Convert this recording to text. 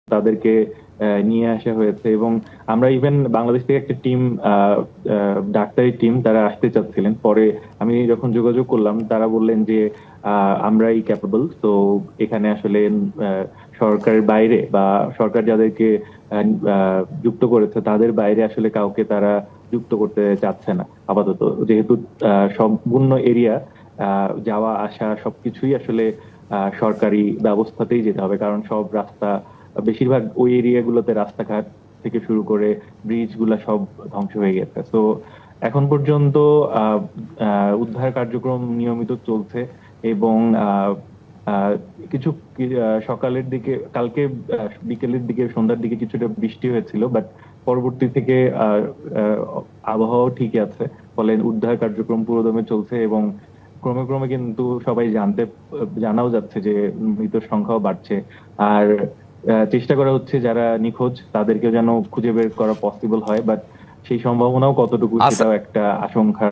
তাদেরকে নিয়ে আসা হয়েছে। এবং আমরা ইভেন বাংলাদেশ থেকে একটা টিম, ডাক্তারি টিম, তারা আসতে চাচ্ছিলেন। পরে আমি যখন যোগাযোগ করলাম, তারা বললেন যে আমরাই ক্যাপেবল। তো এখানে আসলে আহ, সরকারের বাইরে বা সরকার যাদেরকে যুক্ত করেছে তাদের বাইরে আসলে কাউকে তারা যুক্ত করতে চাচ্ছে না আপাতত, যেহেতু সম্পূর্ণ এরিয়া যাওয়া আসা সবকিছুই আসলে সরকারি ব্যবস্থাতেই যেতে হবে, কারণ সব রাস্তা, বেশিরভাগ ওই এরিয়াগুলোতে রাস্তাঘাট থেকে শুরু করে ব্রিজ গুলা সব ধ্বংস হয়ে গেছে। তো এখন পর্যন্ত আহ উদ্ধার কার্যক্রম নিয়মিত চলছে। এবং আহ আহ কিছু সকালের দিকে, কালকে বিকেলের দিকে, সন্ধ্যার দিকে কিছুটা বৃষ্টি হয়েছিল, বাট পরবর্তী থেকে আহ আহ, আবহাওয়া ঠিকই আছে। ফলে উদ্ধার কার্যক্রম পুরোদমে চলছে। এবং ক্রমে ক্রমে কিন্তু সবাই জানাও যাচ্ছে যে মৃতের সংখ্যাও বাড়ছে। আর চেষ্টা করা হচ্ছে যারা নিখোঁজ তাদেরকে যেন খুঁজে বের করা পসিবল হয়, বাট সেই সম্ভাবনাও কতটুকু আচ্ছা, সেটাও একটা আশঙ্কা।